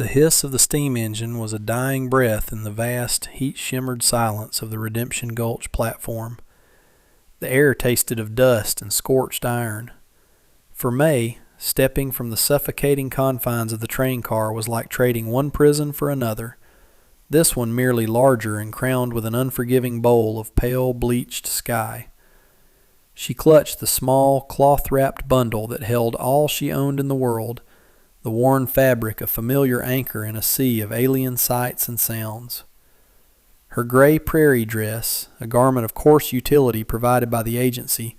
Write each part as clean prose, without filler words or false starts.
The hiss of the steam engine was a dying breath in the vast, heat-shimmered silence of the Redemption Gulch platform. The air tasted of dust and scorched iron. For May, stepping from the suffocating confines of the train car was like trading one prison for another, this one merely larger and crowned with an unforgiving bowl of pale, bleached sky. She clutched the small, cloth-wrapped bundle that held all she owned in the world, the worn fabric a familiar anchor in a sea of alien sights and sounds. Her gray prairie dress, a garment of coarse utility provided by the agency,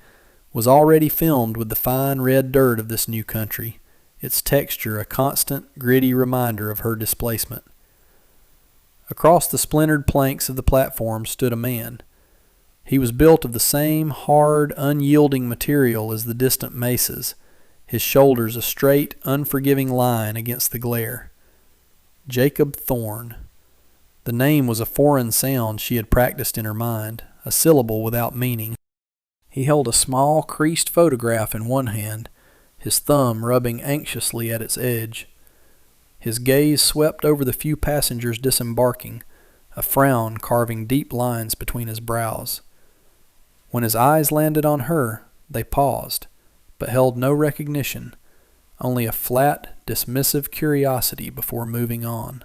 was already filmed with the fine red dirt of this new country, its texture a constant, gritty reminder of her displacement. Across the splintered planks of the platform stood a man. He was built of the same hard, unyielding material as the distant mesas, his shoulders a straight, unforgiving line against the glare. Jacob Thorne. The name was a foreign sound she had practiced in her mind, a syllable without meaning. He held a small, creased photograph in one hand, his thumb rubbing anxiously at its edge. His gaze swept over the few passengers disembarking, a frown carving deep lines between his brows. When his eyes landed on her, they paused, but held no recognition, only a flat, dismissive curiosity before moving on.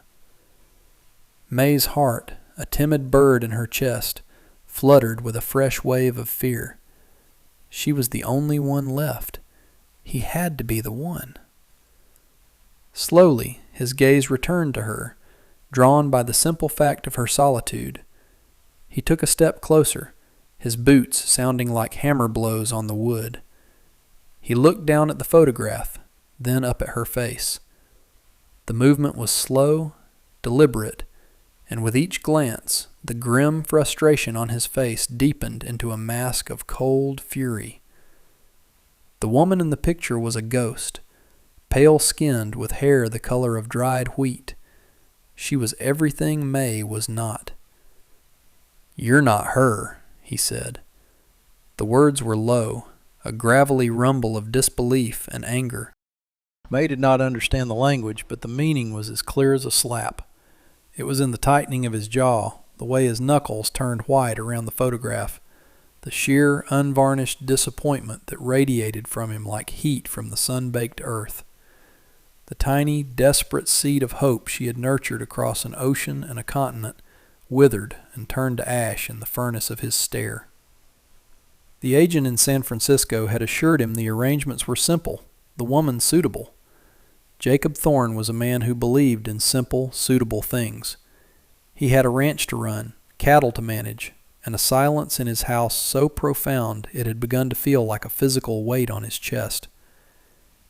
May's heart, a timid bird in her chest, fluttered with a fresh wave of fear. She was the only one left. He had to be the one. Slowly, his gaze returned to her, drawn by the simple fact of her solitude. He took a step closer, his boots sounding like hammer blows on the wood. He looked down at the photograph, then up at her face. The movement was slow, deliberate, and with each glance, the grim frustration on his face deepened into a mask of cold fury. The woman in the picture was a ghost, pale-skinned with hair the color of dried wheat. She was everything May was not. "You're not her," he said. The words were low, a gravelly rumble of disbelief and anger. May did not understand the language, but the meaning was as clear as a slap. It was in the tightening of his jaw, the way his knuckles turned white around the photograph, the sheer, unvarnished disappointment that radiated from him like heat from the sun-baked earth. The tiny, desperate seed of hope she had nurtured across an ocean and a continent withered and turned to ash in the furnace of his stare. The agent in San Francisco had assured him the arrangements were simple, the woman suitable. Jacob Thorne was a man who believed in simple, suitable things. He had a ranch to run, cattle to manage, and a silence in his house so profound it had begun to feel like a physical weight on his chest.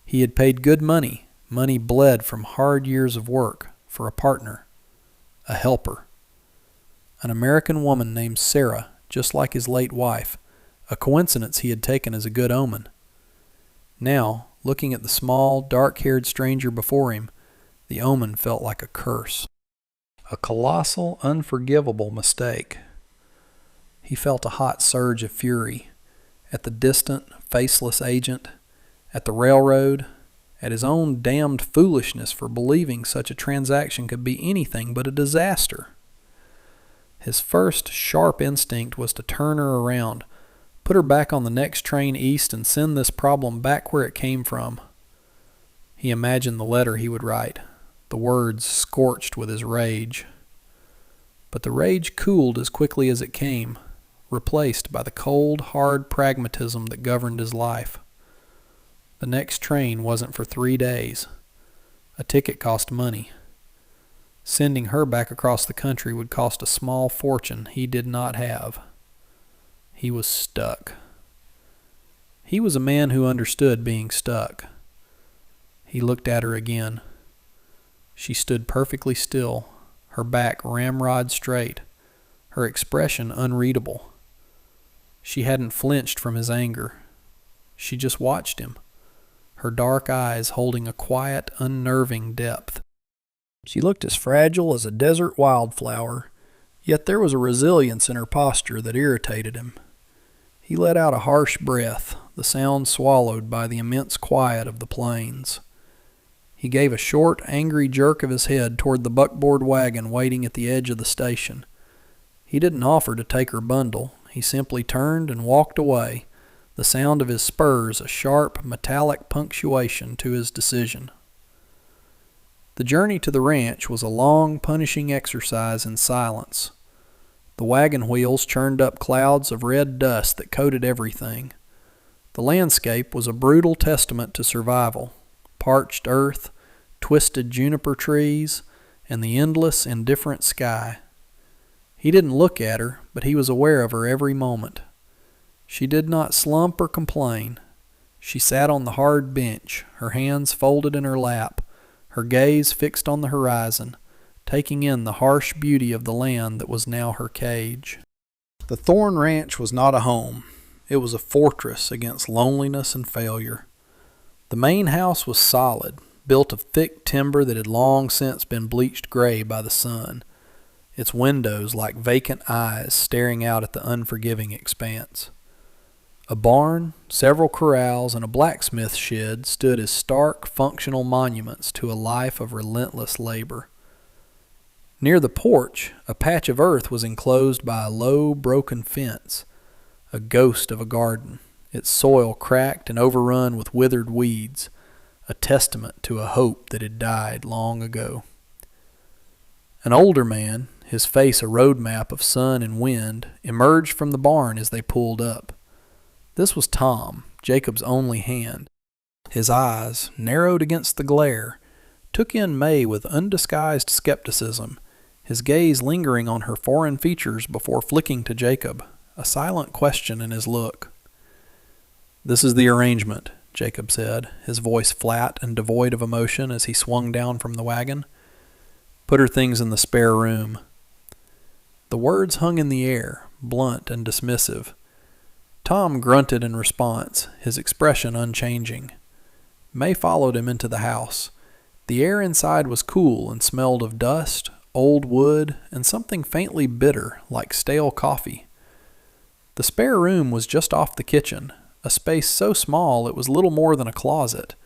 He had paid good money, money bled from hard years of work, for a partner, a helper. An American woman named Sarah, just like his late wife, a coincidence he had taken as a good omen. Now, looking at the small, dark-haired stranger before him, the omen felt like a curse. A colossal, unforgivable mistake. He felt a hot surge of fury at the distant, faceless agent, at the railroad, at his own damned foolishness for believing such a transaction could be anything but a disaster. His first sharp instinct was to turn her around, put her back on the next train east, and send this problem back where it came from. He imagined the letter he would write, the words scorched with his rage. But the rage cooled as quickly as it came, replaced by the cold, hard pragmatism that governed his life. The next train wasn't for 3 days. A ticket cost money. Sending her back across the country would cost a small fortune he did not have. He was stuck. He was a man who understood being stuck. He looked at her again. She stood perfectly still, her back ramrod straight, her expression unreadable. She hadn't flinched from his anger. She just watched him, her dark eyes holding a quiet, unnerving depth. She looked as fragile as a desert wildflower, yet there was a resilience in her posture that irritated him. He let out a harsh breath, the sound swallowed by the immense quiet of the plains. He gave a short, angry jerk of his head toward the buckboard wagon waiting at the edge of the station. He didn't offer to take her bundle. He simply turned and walked away, the sound of his spurs a sharp, metallic punctuation to his decision. The journey to the ranch was a long, punishing exercise in silence. The wagon wheels churned up clouds of red dust that coated everything. The landscape was a brutal testament to survival. Parched earth, twisted juniper trees, and the endless, indifferent sky. He didn't look at her, but he was aware of her every moment. She did not slump or complain. She sat on the hard bench, her hands folded in her lap, her gaze fixed on the horizon, taking in the harsh beauty of the land that was now her cage. The Thorn Ranch was not a home. It was a fortress against loneliness and failure. The main house was solid, built of thick timber that had long since been bleached gray by the sun, its windows like vacant eyes staring out at the unforgiving expanse. A barn, several corrals, and a blacksmith shed stood as stark, functional monuments to a life of relentless labor. Near the porch, a patch of earth was enclosed by a low, broken fence, a ghost of a garden, its soil cracked and overrun with withered weeds, a testament to a hope that had died long ago. An older man, his face a road map of sun and wind, emerged from the barn as they pulled up. This was Tom, Jacob's only hand. His eyes, narrowed against the glare, took in May with undisguised skepticism, his gaze lingering on her foreign features before flicking to Jacob, a silent question in his look. "This is the arrangement," Jacob said, his voice flat and devoid of emotion as he swung down from the wagon. "Put her things in the spare room." The words hung in the air, blunt and dismissive. Tom grunted in response, his expression unchanging. May followed him into the house. The air inside was cool and smelled of dust, old wood, and something faintly bitter, like stale coffee. The spare room was just off the kitchen, a space so small it was little more than a closet.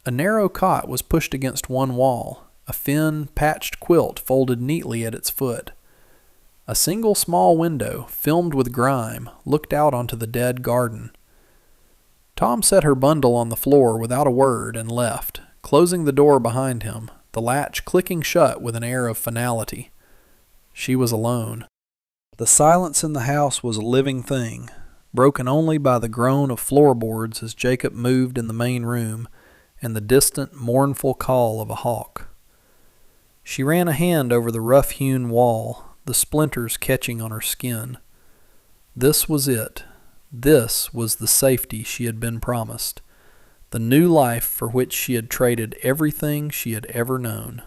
A narrow cot was pushed against one wall, a thin, patched quilt folded neatly at its foot. A single small window, filmed with grime, looked out onto the dead garden. Tom set her bundle on the floor without a word and left, closing the door behind him, the latch clicking shut with an air of finality. She was alone. The silence in the house was a living thing, broken only by the groan of floorboards as Jacob moved in the main room and the distant, mournful call of a hawk. She ran a hand over the rough-hewn wall, the splinters catching on her skin. This was it. This was the safety she had been promised, the new life for which she had traded everything she had ever known.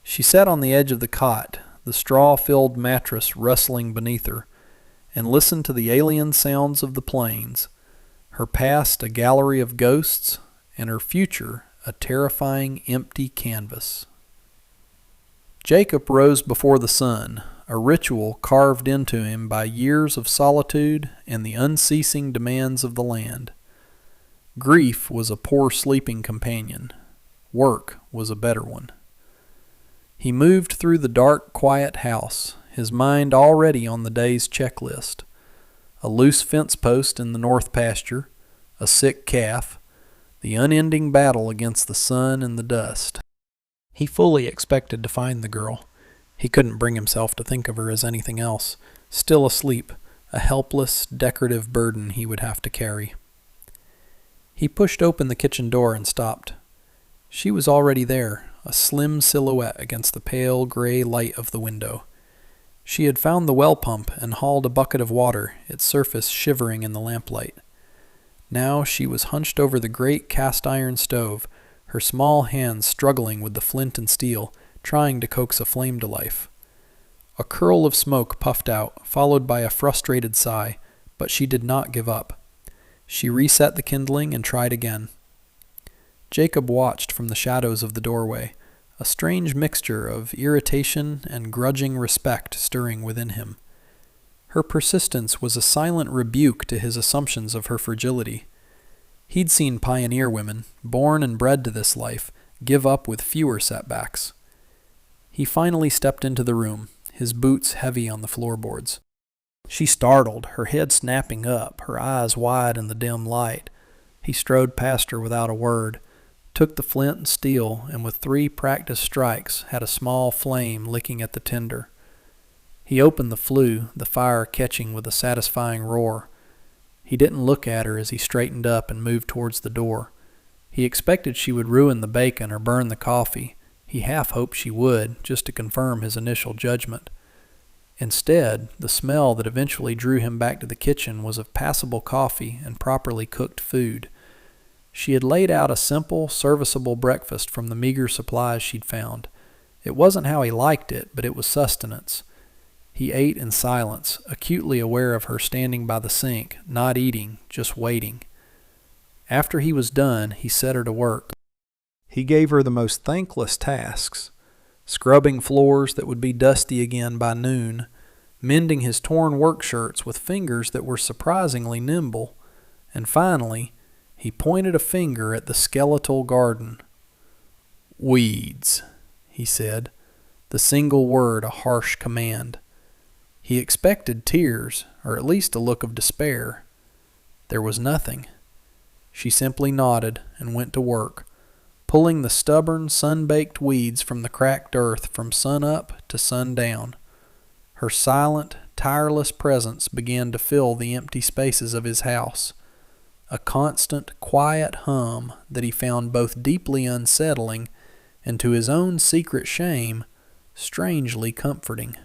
She sat on the edge of the cot, the straw-filled mattress rustling beneath her, and listened to the alien sounds of the plains, her past a gallery of ghosts, and her future a terrifying empty canvas. Jacob rose before the sun, a ritual carved into him by years of solitude and the unceasing demands of the land. Grief was a poor sleeping companion. Work was a better one. He moved through the dark, quiet house, his mind already on the day's checklist. A loose fence post in the north pasture, a sick calf, the unending battle against the sun and the dust. He fully expected to find the girl. He couldn't bring himself to think of her as anything else, still asleep, a helpless, decorative burden he would have to carry. He pushed open the kitchen door and stopped. She was already there, a slim silhouette against the pale gray light of the window. She had found the well pump and hauled a bucket of water, its surface shivering in the lamplight. Now she was hunched over the great cast-iron stove, her small hands struggling with the flint and steel, trying to coax a flame to life. A curl of smoke puffed out, followed by a frustrated sigh, but she did not give up. She reset the kindling and tried again. Jacob watched from the shadows of the doorway, a strange mixture of irritation and grudging respect stirring within him. Her persistence was a silent rebuke to his assumptions of her fragility. He'd seen pioneer women, born and bred to this life, give up with fewer setbacks. He finally stepped into the room, his boots heavy on the floorboards. She startled, her head snapping up, her eyes wide in the dim light. He strode past her without a word, took the flint and steel, and with 3 practiced strikes had a small flame licking at the tinder. He opened the flue, the fire catching with a satisfying roar. He didn't look at her as he straightened up and moved towards the door. He expected she would ruin the bacon or burn the coffee. He half hoped she would, just to confirm his initial judgment. Instead, the smell that eventually drew him back to the kitchen was of passable coffee and properly cooked food. She had laid out a simple, serviceable breakfast from the meager supplies she'd found. It wasn't how he liked it, but it was sustenance. He ate in silence, acutely aware of her standing by the sink, not eating, just waiting. After he was done, he set her to work. He gave her the most thankless tasks, scrubbing floors that would be dusty again by noon, mending his torn work shirts with fingers that were surprisingly nimble, and finally, he pointed a finger at the skeletal garden. "Weeds," he said, the single word a harsh command. He expected tears, or at least a look of despair. There was nothing. She simply nodded and went to work, pulling the stubborn, sun-baked weeds from the cracked earth from sun-up to sundown. Her silent, tireless presence began to fill the empty spaces of his house, a constant, quiet hum that he found both deeply unsettling and, to his own secret shame, strangely comforting.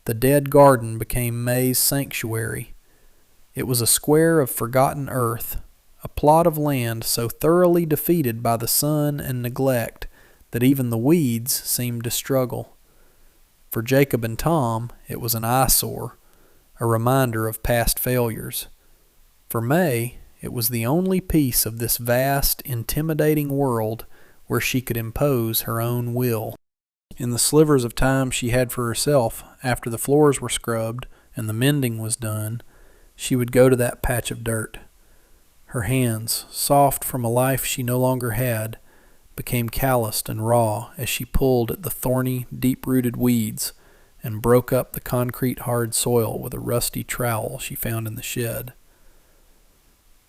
The dead garden became May's sanctuary. It was a square of forgotten earth, a plot of land so thoroughly defeated by the sun and neglect that even the weeds seemed to struggle. For Jacob and Tom, it was an eyesore, a reminder of past failures. For May, it was the only piece of this vast, intimidating world where she could impose her own will. In the slivers of time she had for herself, after the floors were scrubbed and the mending was done, she would go to that patch of dirt. Her hands, soft from a life she no longer had, became calloused and raw as she pulled at the thorny, deep-rooted weeds and broke up the concrete-hard soil with a rusty trowel she found in the shed.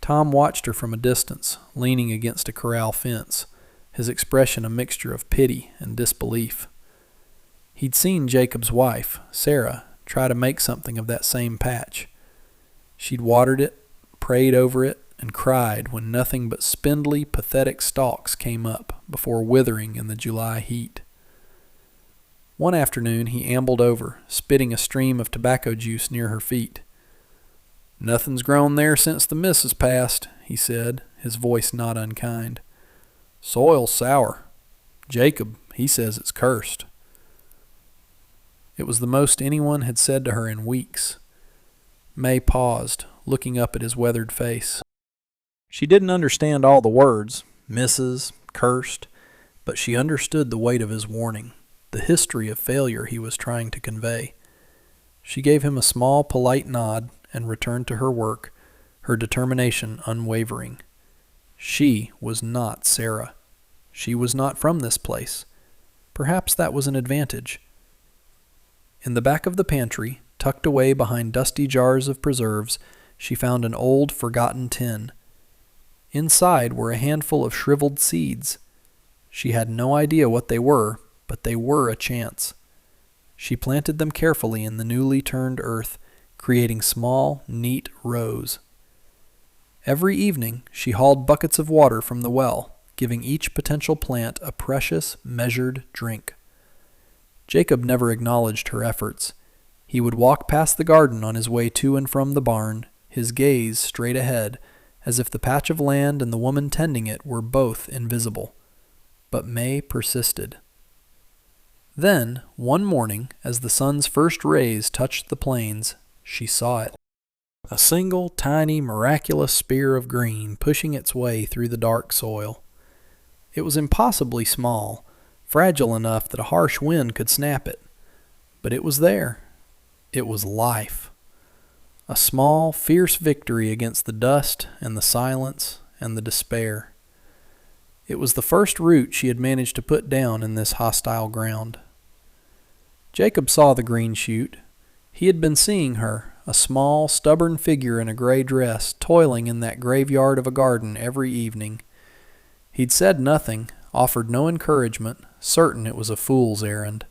Tom watched her from a distance, leaning against a corral fence, his expression a mixture of pity and disbelief. He'd seen Jacob's wife, Sarah, try to make something of that same patch. She'd watered it, prayed over it, and cried when nothing but spindly, pathetic stalks came up before withering in the July heat. One afternoon he ambled over, spitting a stream of tobacco juice near her feet. "Nothing's grown there since the missus passed," he said, his voice not unkind. "Soil's sour. Jacob, he says it's cursed." It was the most anyone had said to her in weeks. May paused, looking up at his weathered face. She didn't understand all the words, misses, cursed, but she understood the weight of his warning, the history of failure he was trying to convey. She gave him a small, polite nod and returned to her work, her determination unwavering. She was not Sarah. She was not from this place. Perhaps that was an advantage. In the back of the pantry, tucked away behind dusty jars of preserves, she found an old, forgotten tin. Inside were a handful of shriveled seeds. She had no idea what they were, but they were a chance. She planted them carefully in the newly turned earth, creating small, neat rows. Every evening, she hauled buckets of water from the well, giving each potential plant a precious, measured drink. Jacob never acknowledged her efforts. He would walk past the garden on his way to and from the barn, his gaze straight ahead, as if the patch of land and the woman tending it were both invisible. But May persisted. Then, one morning, as the sun's first rays touched the plains, she saw it. A single, tiny, miraculous spear of green pushing its way through the dark soil. It was impossibly small, fragile enough that a harsh wind could snap it. But it was there. It was life. A small, fierce victory against the dust and the silence and the despair. It was the first root she had managed to put down in this hostile ground. Jacob saw the green shoot. He had been seeing her, a small, stubborn figure in a gray dress, toiling in that graveyard of a garden every evening. He'd said nothing, offered no encouragement, certain it was a fool's errand.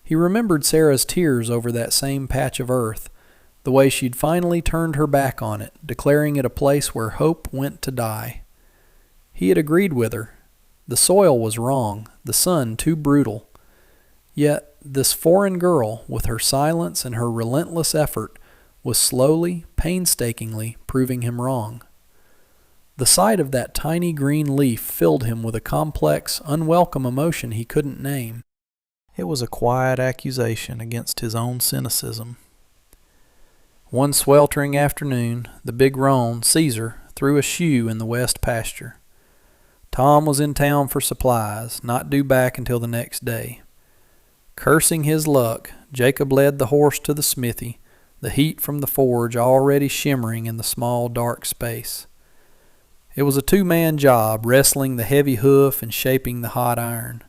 He remembered Sarah's tears over that same patch of earth, the way she'd finally turned her back on it, declaring it a place where hope went to die. He had agreed with her. The soil was wrong, the sun too brutal. Yet this foreign girl, with her silence and her relentless effort, was slowly, painstakingly proving him wrong. The sight of that tiny green leaf filled him with a complex, unwelcome emotion he couldn't name. It was a quiet accusation against his own cynicism. One sweltering afternoon, the big roan, Caesar, threw a shoe in the west pasture. Tom was in town for supplies, not due back until the next day. Cursing his luck, Jacob led the horse to the smithy, the heat from the forge already shimmering in the small dark space. It was a two-man job, wrestling the heavy hoof and shaping the hot iron.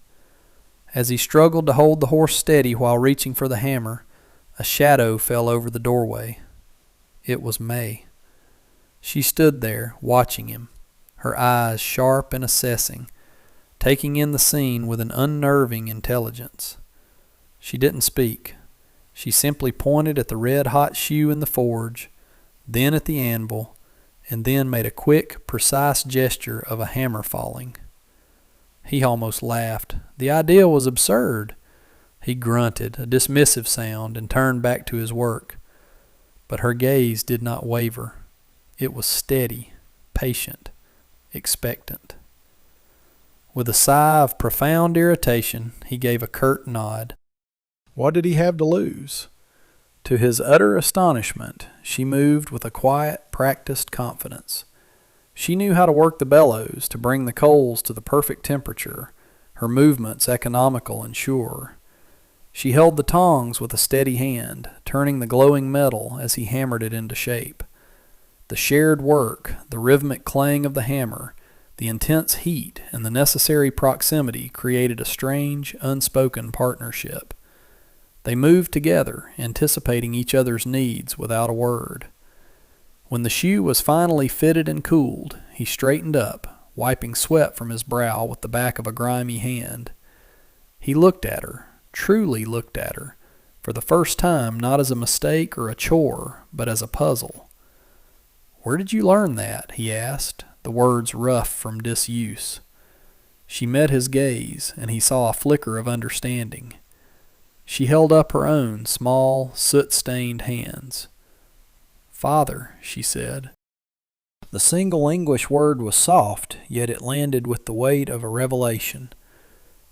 As he struggled to hold the horse steady while reaching for the hammer, a shadow fell over the doorway. It was May. She stood there, watching him, her eyes sharp and assessing, taking in the scene with an unnerving intelligence. She didn't speak. She simply pointed at the red-hot shoe in the forge, then at the anvil, and then made a quick, precise gesture of a hammer falling. He almost laughed. The idea was absurd. He grunted, a dismissive sound, and turned back to his work. But her gaze did not waver. It was steady, patient, expectant. With a sigh of profound irritation, he gave a curt nod. What did he have to lose? To his utter astonishment, she moved with a quiet, practiced confidence. She knew how to work the bellows, to bring the coals to the perfect temperature, her movements economical and sure. She held the tongs with a steady hand, turning the glowing metal as he hammered it into shape. The shared work, the rhythmic clang of the hammer, the intense heat, and the necessary proximity created a strange, unspoken partnership. They moved together, anticipating each other's needs without a word. When the shoe was finally fitted and cooled, he straightened up, wiping sweat from his brow with the back of a grimy hand. He looked at her, truly looked at her, for the first time not as a mistake or a chore, but as a puzzle. "Where did you learn that?" he asked, the words rough from disuse. She met his gaze, and he saw a flicker of understanding. She held up her own small, soot-stained hands. "Father," she said. The single English word was soft, yet it landed with the weight of a revelation.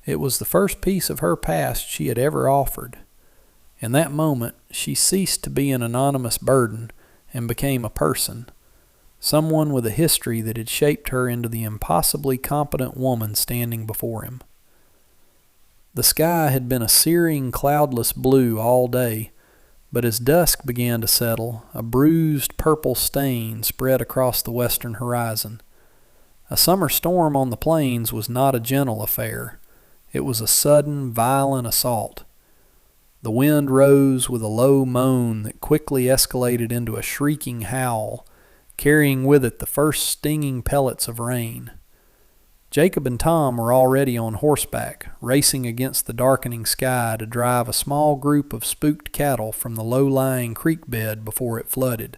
It was the first piece of her past she had ever offered. In that moment, she ceased to be an anonymous burden and became a person, someone with a history that had shaped her into the impossibly competent woman standing before him. The sky had been a searing, cloudless blue all day, but as dusk began to settle, a bruised purple stain spread across the western horizon. A summer storm on the plains was not a gentle affair. It was a sudden, violent assault. The wind rose with a low moan that quickly escalated into a shrieking howl, carrying with it the first stinging pellets of rain. Jacob and Tom were already on horseback, racing against the darkening sky to drive a small group of spooked cattle from the low-lying creek bed before it flooded.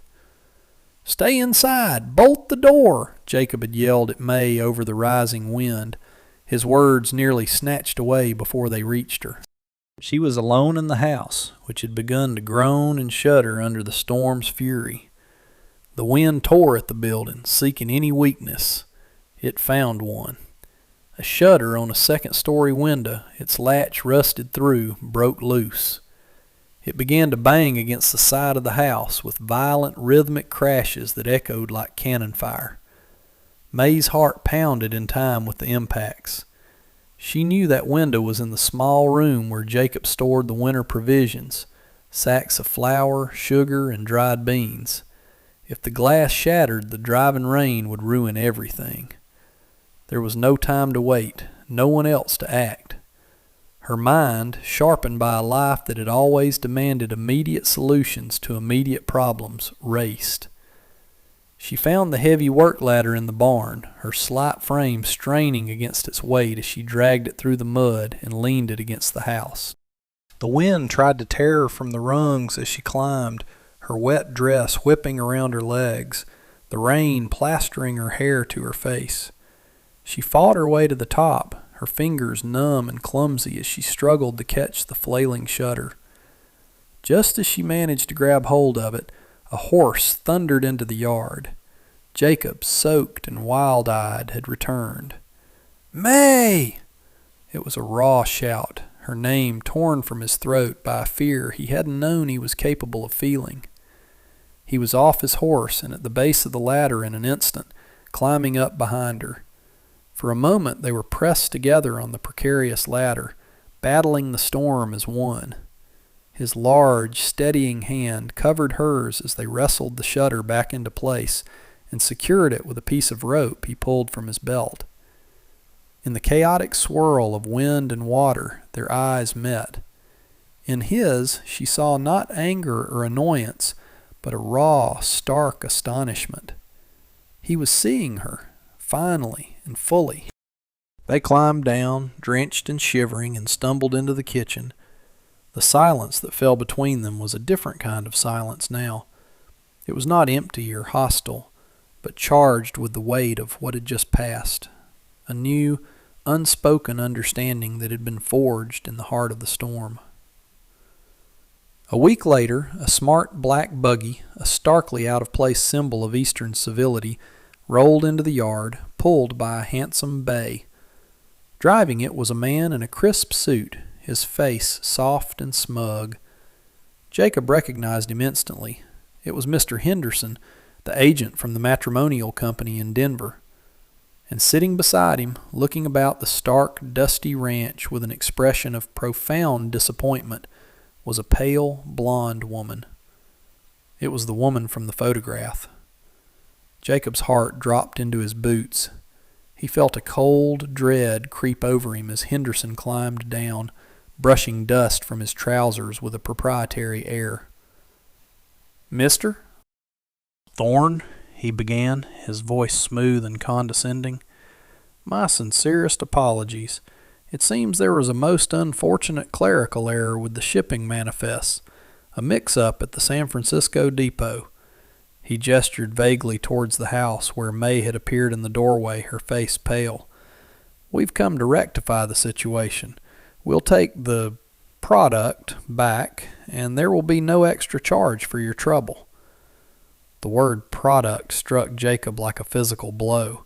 "Stay inside! Bolt the door!" Jacob had yelled at May over the rising wind, his words nearly snatched away before they reached her. She was alone in the house, which had begun to groan and shudder under the storm's fury. The wind tore at the building, seeking any weakness. It found one. A shutter on a second-story window, its latch rusted through, broke loose. It began to bang against the side of the house with violent, rhythmic crashes that echoed like cannon fire. May's heart pounded in time with the impacts. She knew that window was in the small room where Jacob stored the winter provisions, Sacks of flour, sugar, and dried beans. If the glass shattered, the driving rain would ruin everything. There was no time to wait, no one else to act. Her mind, sharpened by a life that had always demanded immediate solutions to immediate problems, raced. She found the heavy work ladder in the barn, her slight frame straining against its weight as she dragged it through the mud and leaned it against the house. The wind tried to tear her from the rungs as she climbed, her wet dress whipping around her legs, the rain plastering her hair to her face. She fought her way to the top, her fingers numb and clumsy as she struggled to catch the flailing shutter. Just as she managed to grab hold of it, a horse thundered into the yard. Jacob, soaked and wild-eyed, had returned. "May!" It was a raw shout, her name torn from his throat by a fear he hadn't known he was capable of feeling. He was off his horse and at the base of the ladder in an instant, climbing up behind her. For a moment they were pressed together on the precarious ladder, battling the storm as one. His large, steadying hand covered hers as they wrestled the shutter back into place and secured it with a piece of rope he pulled from his belt. In the chaotic swirl of wind and water, their eyes met. In his, she saw not anger or annoyance, but a raw, stark astonishment. He was seeing her, finally and fully. They climbed down, drenched and shivering, and stumbled into the kitchen. The silence that fell between them was a different kind of silence now. It was not empty or hostile, but charged with the weight of what had just passed. A new, unspoken understanding that had been forged in the heart of the storm. A week later, a smart black buggy, a starkly out-of-place symbol of Eastern civility, rolled into the yard, pulled by a handsome bay. Driving it was a man in a crisp suit, his face soft and smug. Jacob recognized him instantly. It was Mr. Henderson, the agent from the matrimonial company in Denver. And sitting beside him, looking about the stark, dusty ranch with an expression of profound disappointment, was a pale, blonde woman. It was the woman from the photograph. Jacob's heart dropped into his boots. He felt a cold dread creep over him as Henderson climbed down, brushing dust from his trousers with a proprietary air. "Mister?" "Thorne," he began, his voice smooth and condescending. "My sincerest apologies. It seems there was a most unfortunate clerical error with the shipping manifests, a mix-up at the San Francisco depot." He gestured vaguely towards the house where May had appeared in the doorway, her face pale. "We've come to rectify the situation. We'll take the product back, and there will be no extra charge for your trouble." The word product struck Jacob like a physical blow.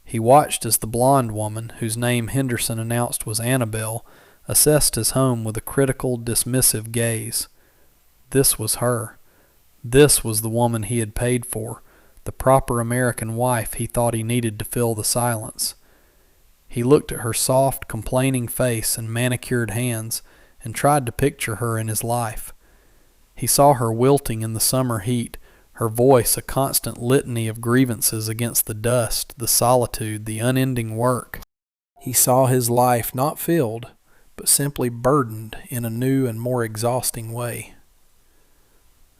He watched as the blonde woman, whose name Henderson announced was Annabelle, assessed his home with a critical, dismissive gaze. This was her. This was the woman he had paid for, the proper American wife he thought he needed to fill the silence. He looked at her soft, complaining face and manicured hands and tried to picture her in his life. He saw her wilting in the summer heat, her voice a constant litany of grievances against the dust, the solitude, the unending work. He saw his life not filled, but simply burdened in a new and more exhausting way.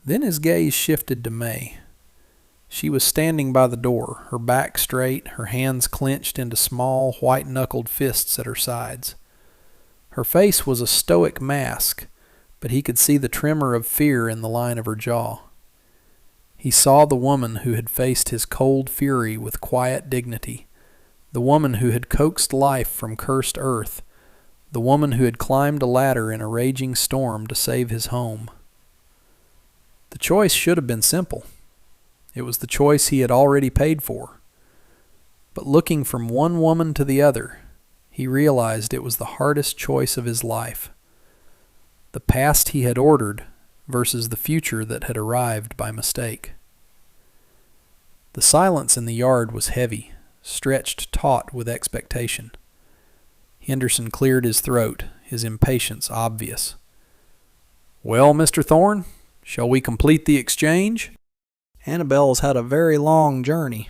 Then his gaze shifted to May. She was standing by the door, her back straight, her hands clenched into small, white-knuckled fists at her sides. Her face was a stoic mask, but he could see the tremor of fear in the line of her jaw. He saw the woman who had faced his cold fury with quiet dignity, the woman who had coaxed life from cursed earth, the woman who had climbed a ladder in a raging storm to save his home. The choice should have been simple. It was the choice he had already paid for. But looking from one woman to the other, he realized it was the hardest choice of his life. The past he had ordered versus the future that had arrived by mistake. The silence in the yard was heavy, stretched taut with expectation. Henderson cleared his throat, his impatience obvious. "Well, Mr. Thorne, shall we complete the exchange?" Annabelle's had a very long journey.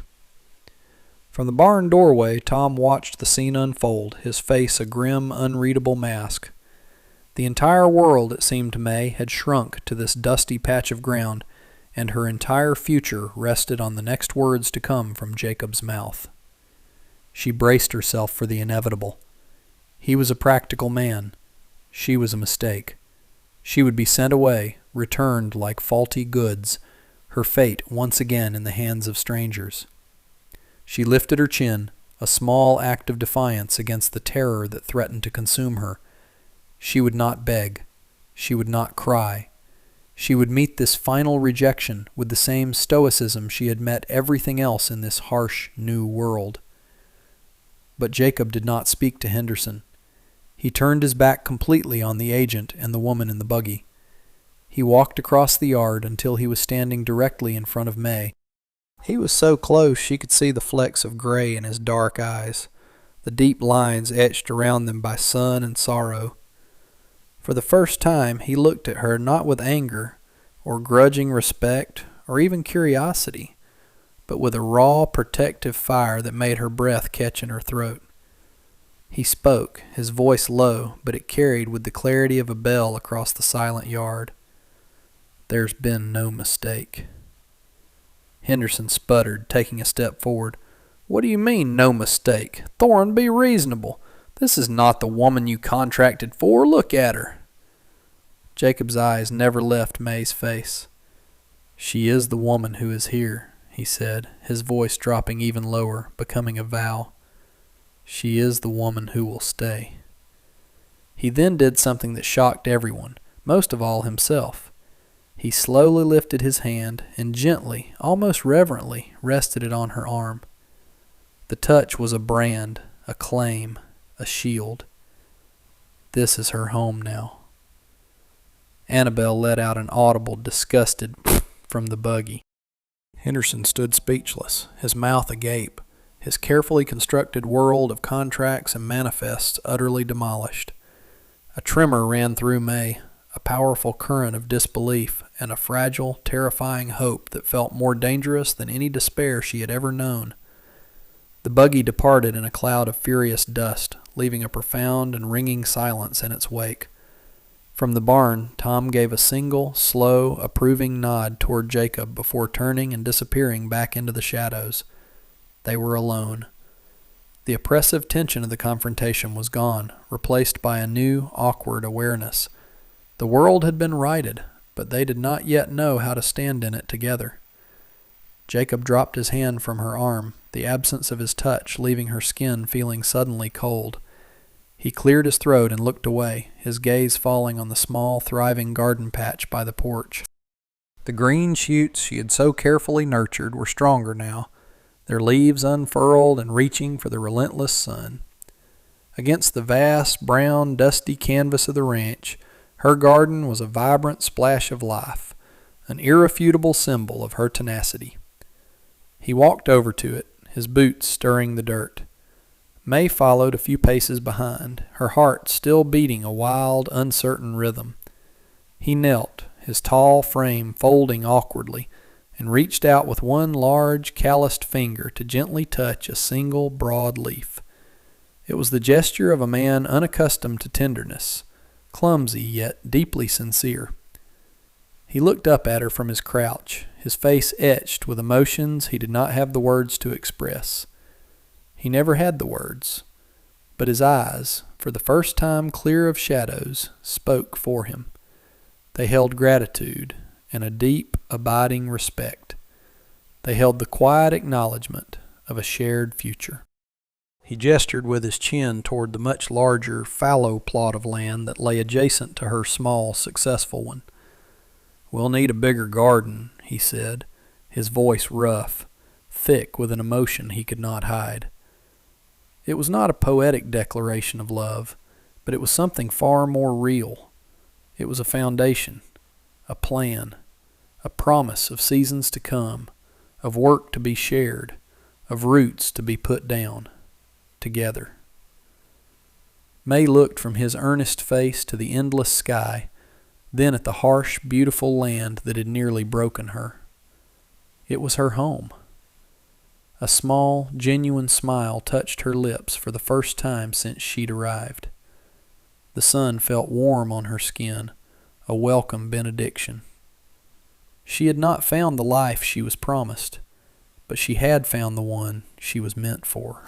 From the barn doorway, Tom watched the scene unfold, his face a grim, unreadable mask. The entire world, it seemed to May, had shrunk to this dusty patch of ground, and her entire future rested on the next words to come from Jacob's mouth. She braced herself for the inevitable. He was a practical man. She was a mistake. She would be sent away, returned like faulty goods, her fate once again in the hands of strangers. She lifted her chin, a small act of defiance against the terror that threatened to consume her. She would not beg. She would not cry. She would meet this final rejection with the same stoicism she had met everything else in this harsh, new world. But Jacob did not speak to Henderson. He turned his back completely on the agent and the woman in the buggy. He walked across the yard until he was standing directly in front of May. He was so close she could see the flecks of gray in his dark eyes, the deep lines etched around them by sun and sorrow. For the first time he looked at her not with anger, or grudging respect, or even curiosity, but with a raw, protective fire that made her breath catch in her throat. He spoke, his voice low, but it carried with the clarity of a bell across the silent yard. "There's been no mistake." Henderson sputtered, taking a step forward. "What do you mean, no mistake? Thorne, be reasonable. This is not the woman you contracted for. Look at her." Jacob's eyes never left May's face. "She is the woman who is here," he said, his voice dropping even lower, becoming a vow. "She is the woman who will stay." He then did something that shocked everyone, most of all himself. He slowly lifted his hand and gently, almost reverently, rested it on her arm. The touch was a brand, a claim, a shield. This is her home now. Annabelle let out an audible, disgusted from the buggy. Henderson stood speechless, his mouth agape, his carefully constructed world of contracts and manifests utterly demolished. A tremor ran through May, a powerful current of disbelief, and a fragile, terrifying hope that felt more dangerous than any despair she had ever known. The buggy departed in a cloud of furious dust, leaving a profound and ringing silence in its wake. From the barn, Tom gave a single, slow, approving nod toward Jacob before turning and disappearing back into the shadows. They were alone. The oppressive tension of the confrontation was gone, replaced by a new, awkward awareness. The world had been righted, but they did not yet know how to stand in it together. Jacob dropped his hand from her arm, the absence of his touch leaving her skin feeling suddenly cold. He cleared his throat and looked away, his gaze falling on the small, thriving garden patch by the porch. The green shoots she had so carefully nurtured were stronger now, their leaves unfurled and reaching for the relentless sun. Against the vast, brown, dusty canvas of the ranch, her garden was a vibrant splash of life, an irrefutable symbol of her tenacity. He walked over to it, his boots stirring the dirt. May followed a few paces behind, her heart still beating a wild, uncertain rhythm. He knelt, his tall frame folding awkwardly, and reached out with one large, calloused finger to gently touch a single broad leaf. It was the gesture of a man unaccustomed to tenderness, clumsy yet deeply sincere. He looked up at her from his crouch, his face etched with emotions he did not have the words to express. He never had the words, but his eyes, for the first time clear of shadows, spoke for him. They held gratitude and a deep, abiding respect. They held the quiet acknowledgment of a shared future. He gestured with his chin toward the much larger, fallow plot of land that lay adjacent to her small, successful one. "We'll need a bigger garden," he said, his voice rough, thick with an emotion he could not hide. It was not a poetic declaration of love, but it was something far more real. It was a foundation, a plan, a promise of seasons to come, of work to be shared, of roots to be put down, together. May looked from his earnest face to the endless sky, then at the harsh, beautiful land that had nearly broken her. It was her home. A small, genuine smile touched her lips for the first time since she'd arrived. The sun felt warm on her skin, a welcome benediction. She had not found the life she was promised, but she had found the one she was meant for.